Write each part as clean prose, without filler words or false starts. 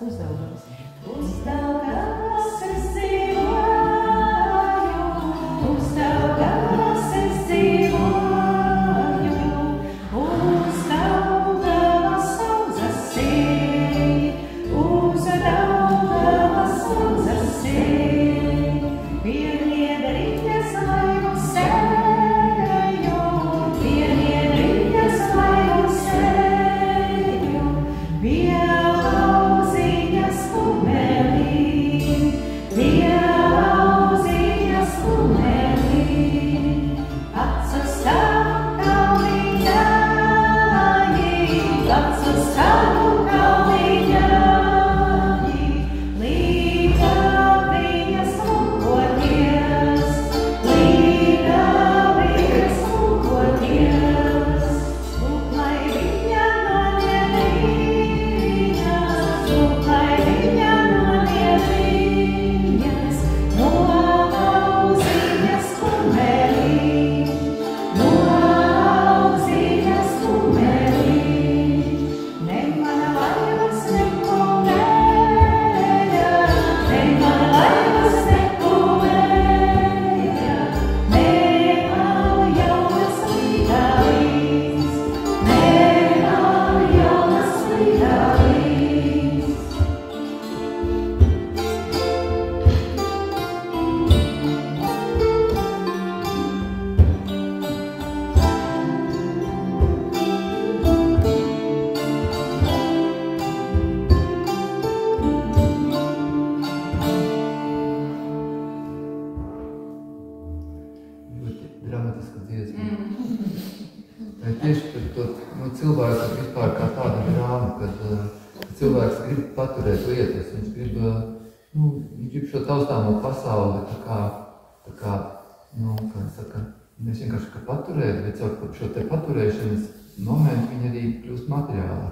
uzdevums. Uz tavu galvas es dzīvoju, uz tavu galvas es dzīvoju, uz tavu galvas saudzas sēj, uz tavu galvas saudzas sēj, pienied riņas laivu sēju, pienied riņas laivu sēju, vielauziņas kumelī, vielauziņas kumelī, acus tavu kalniņāji, acus tavu kalniņāji, līga viņas lūkoties, līga viņas lūkoties, lūk, lai viņa noniedīņas, lūk, lai viņa noniedīņas, no auziņas kumelī, no auziņas kumelī. Ne mana laivas nekuvēja, ne mana laivas nekuvēja, ne nav jaunas līdavīs, ne nav jaunas līdavīs. Ļoti dramatiska dziesma. Tieši par to cilvēku vispār kā tāda drāma, kad cilvēks grib paturēt lietas, viņš grib šo taustāmo pasauli kā saka, nevis vienkārši kā paturēt, bet caur šo te paturēšanas momentu viņi arī kļūst materiāli.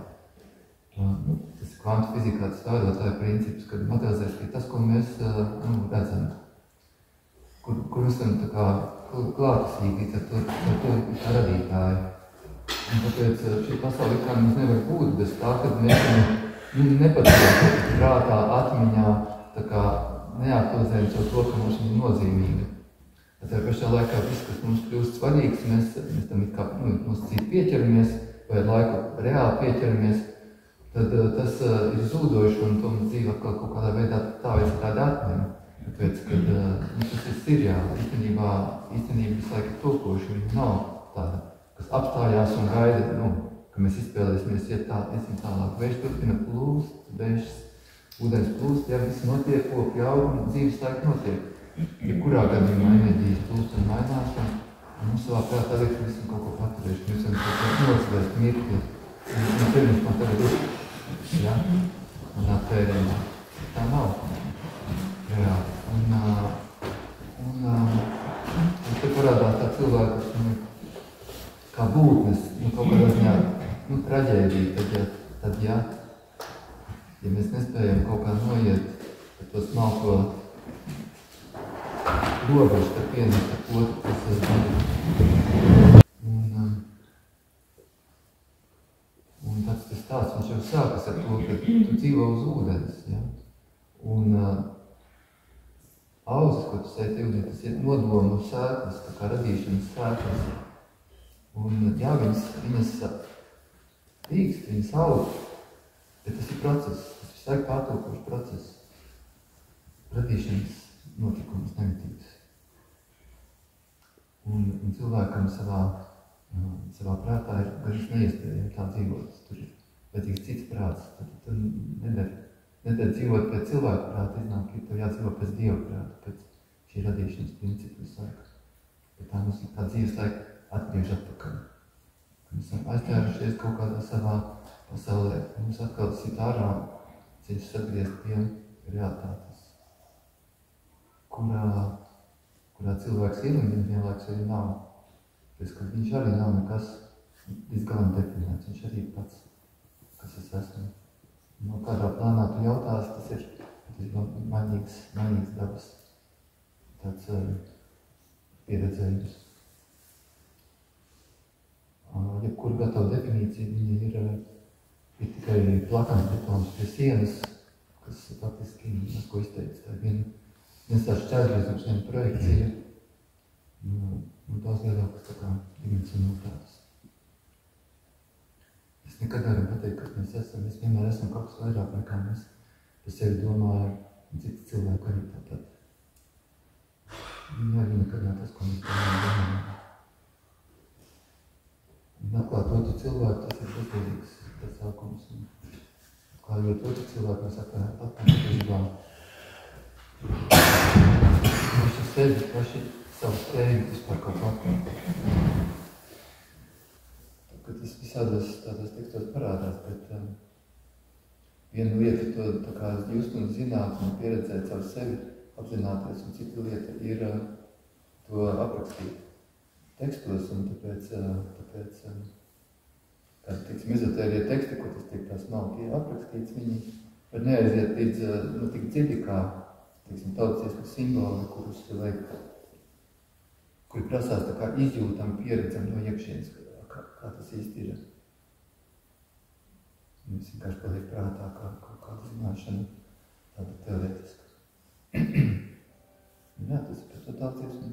Tas kvantu fizikā tas veidotāja princips, kad materializēs tas, ko mēs redzam, kur esam tā kā klātesīgi līdz ar to kā radītāji. Un tāpēc šī pasaule kā mums nevar būt bez tā, kad mēs nepaturēt prātā, atmiņā, tā kā neaktualizējam to, ka mums viņa ir nozīmīga. Tajā pašā laikā viss, kas mums kļūst svarīgs, mēs tam it kā nosacīt pieķeramies, vai ar laiku reāli pieķeramies, tad tas ir zūdoši un to mums dzīve atkal kaut kādā veidā tā vai citādi atņem. Tāpēc, kad tas ir seriāli, īstenība visu laiku ir tulkoši, viņa nav tāda, kas apstājās un gaida, ka mēs izspēlēsimies, iesim tālāk. Vējš turpina plūst, vējš, ūdens plūst, ja viss notiek, kopi aug un dzīves laiku notiek. Jebkurā gadījumā enerģijas plūst un mainās, un mums savā prātā liek, ka visam kaut ko paturēšu, mēs varam kaut ko nosvērt mirkli. Un pirms man tagad ir, ja, manā tērēmā. Tā nav. Jā, un te parādās tā cilvēks, kā būtnes, kaut kādā ziņā, traģēdija, tad ja mēs nespējam kaut kā noiet ar to smalko robežu, tad pienest ar otru, kas ir un tāds tas stāsts, viņš jau sākas ar to, ka tu dzīvo uz ūdens, ja? Un auzas, ko tu sēti ūdeni, tas ir nodomu sēklas, tā kā radīšanas sēklas. Un jā, viņas tīkst, viņas aug, bet tas ir process, tas visu laiku pārtulkošs process. Radīšanas notikums nemitīgs. Un cilvēkam savā prātā ir gaļas neiespējami tā dzīvot. Tur ir vajadzīgs cits prāts. Tad nedara dzīvot pēc cilvēku prāta, iznāk, ka tev jādzīvo pēc Dieva prāta, pēc šī radīšanas principu visu laiku. Bet tā mums tā dzīves laika atgriež atpakaļ. Mēs esam aizķērušies kaut kādā savā pasaulē. Mums atkal sit ārā ceļš atgriezt pie realitātes, kurā cilvēks ir un vienlaikus arī nav. Pēc, ka viņš arī nav nekas līdz galam definēts, viņš arī pats, kas es esmu. No kādā plānā tu jautās, tas ir mainīgs dabas tāds pieredzējums. Jebkura gatava definīcija, viņa ir tikai plakans betons pie sienas, kas faktiski maz ko izteica. Tā ir viens tāds šķērsgriezums, viena projekcija, un tās lielākas tā kā dimensionalitātes. Mēs nekad nevaram pateikt, kas mēs esam. Mēs vienmēr esam kaut kas vairāk nekā mēs par sevi domājam, un citi cilvēki arī tāpat. Viņi arī nekad nav tas, ko mēs domājam. Un atklāt otru cilvēku, tas ir bezgalīgs pasākums. Atklājot otru cilvēku, mēs atklājam paši sevi, paši savu spēju vispār kaut atklāt. Kad tas visādos tādos tekstos parādās, bet viena lieta to tā kā just un zināt un pieredzēt savu sevi, apzināties, un cita lieta ir to aprakstīt tekstos, un tāpēc kā teiksim, ezotērie teksti, ko tas tiek tā smalki aprakstīts, viņi var neaiziet līdz tik dziļi kā, teiksim, tautieskas simboli, kuri prasās tā kā izjūtam, pieredzam no iekšienes, kā tas īsti ir. Mums vienkārši paliek prātā kā zināšana, tāda teorētiska. Jā, tas ir par to tautiesmu.